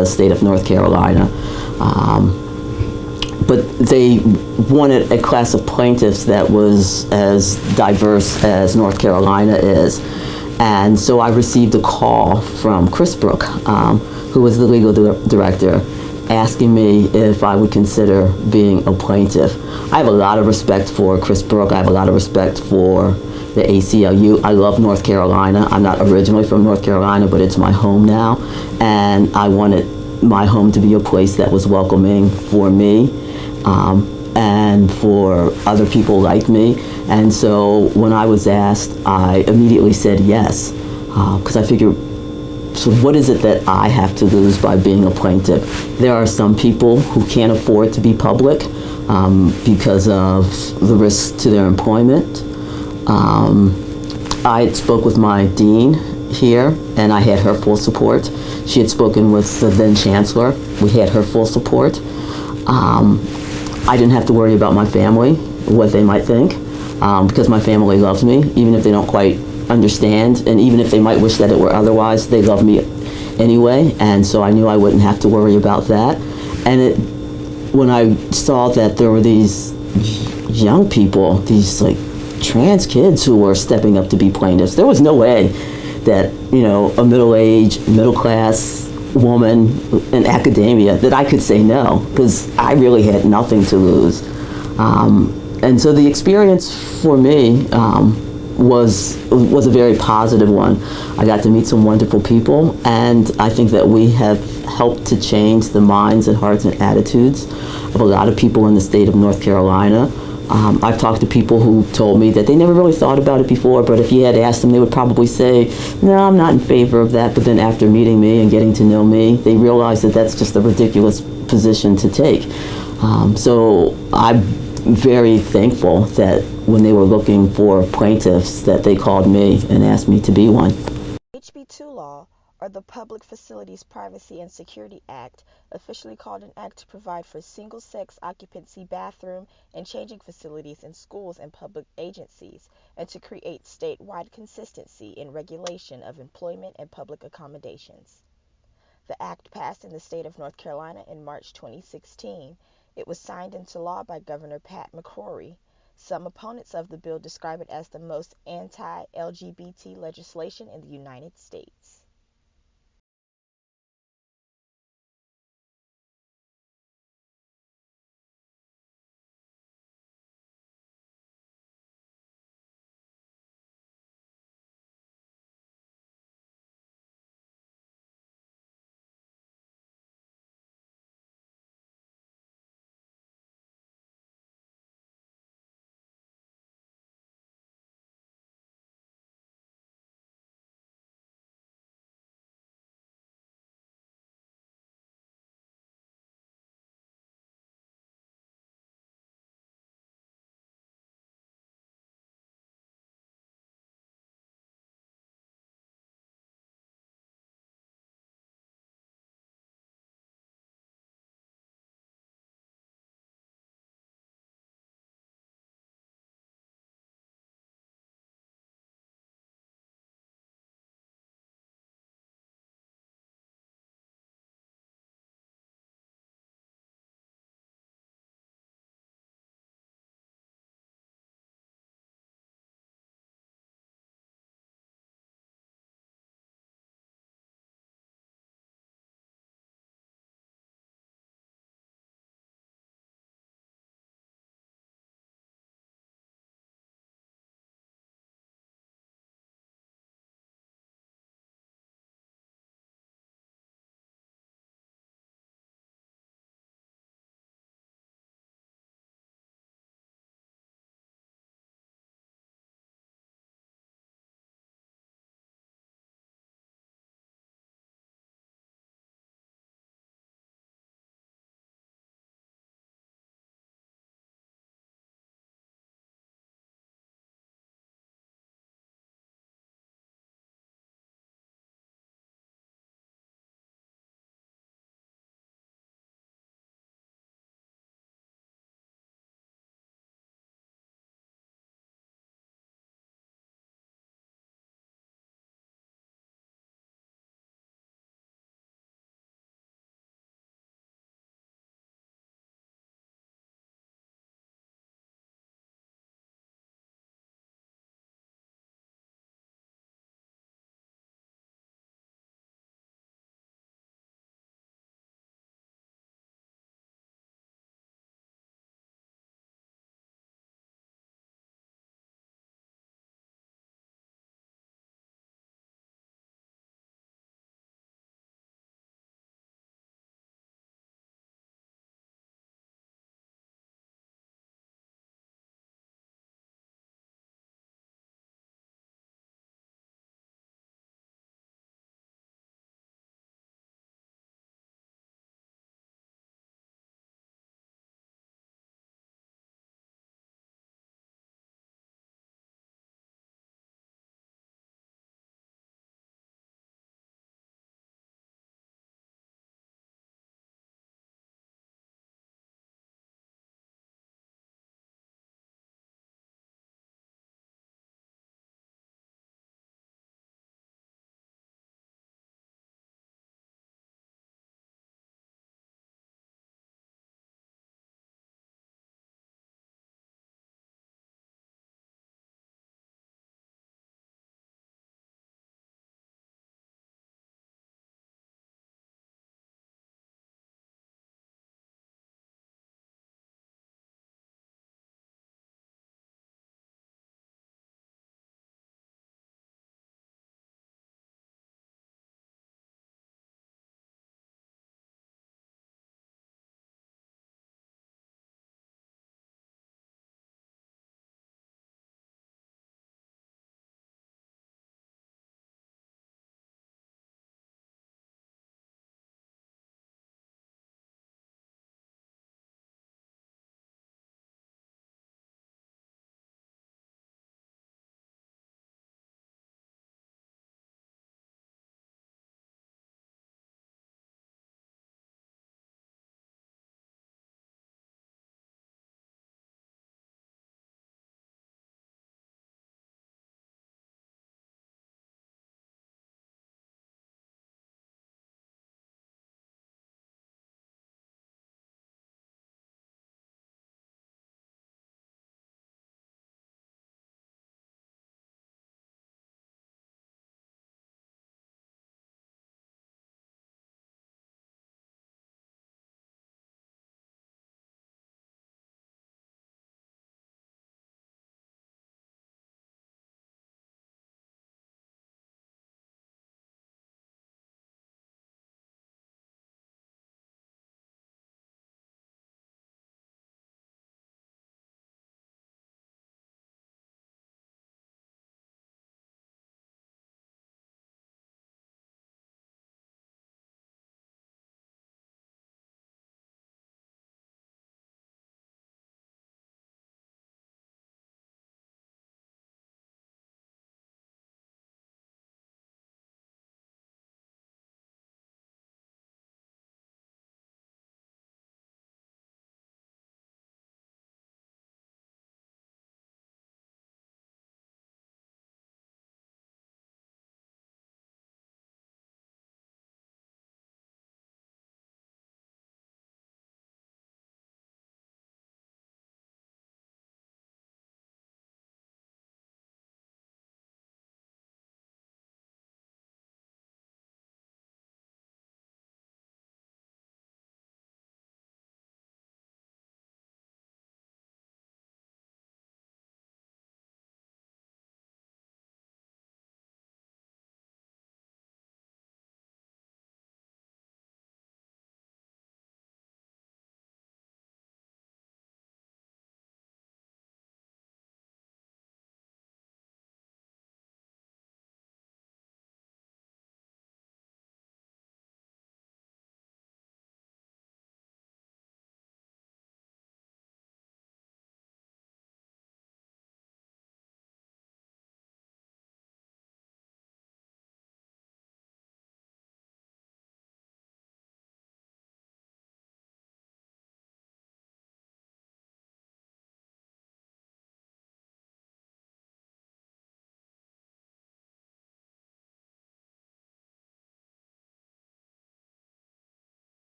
the state of North Carolina. But they wanted a class of plaintiffs that was as diverse as North Carolina is. And so I received a call from Chris Brook, who was the legal director, asking me if I would consider being a plaintiff. I have a lot of respect for Chris Brook. I have a lot of respect for the ACLU. I love North Carolina. I'm not originally from North Carolina, but it's my home now. And I wanted my home to be a place that was welcoming for me and for other people like me. And so when I was asked, I immediately said yes, because I figured, so what is it that I have to lose by being a plaintiff? There are some people who can't afford to be public because of the risk to their employment. I spoke with my dean here, and I had her full support. She had spoken with the then chancellor. We had her full support. I didn't have to worry about my family, what they might think, because my family loves me, even if they don't quite understand, and even if they might wish that it were otherwise, they love me anyway, and so I knew I wouldn't have to worry about that. And when I saw that there were these young people, these like trans kids who were stepping up to be plaintiffs, there was no way that, you know, a middle-aged, middle-class woman in academia, that I could say no, because I really had nothing to lose. And so the experience for me was a very positive one. I got to meet some wonderful people, and I think that we have helped to change the minds and hearts and attitudes of a lot of people in the state of North Carolina. I've talked to people who told me that they never really thought about it before, but if you had asked them, they would probably say, no, I'm not in favor of that. But then after meeting me and getting to know me, they realized that that's just a ridiculous position to take. So I'm very thankful that when they were looking for plaintiffs, that they called me and asked me to be one. HB2 law, or the Public Facilities Privacy and Security Act, officially called an act to provide for single-sex occupancy bathroom and changing facilities in schools and public agencies, and to create statewide consistency in regulation of employment and public accommodations. The act passed in the state of North Carolina in March 2016. It was signed into law by Governor Pat McCrory. Some opponents of the bill describe it as the most anti-LGBT legislation in the United States.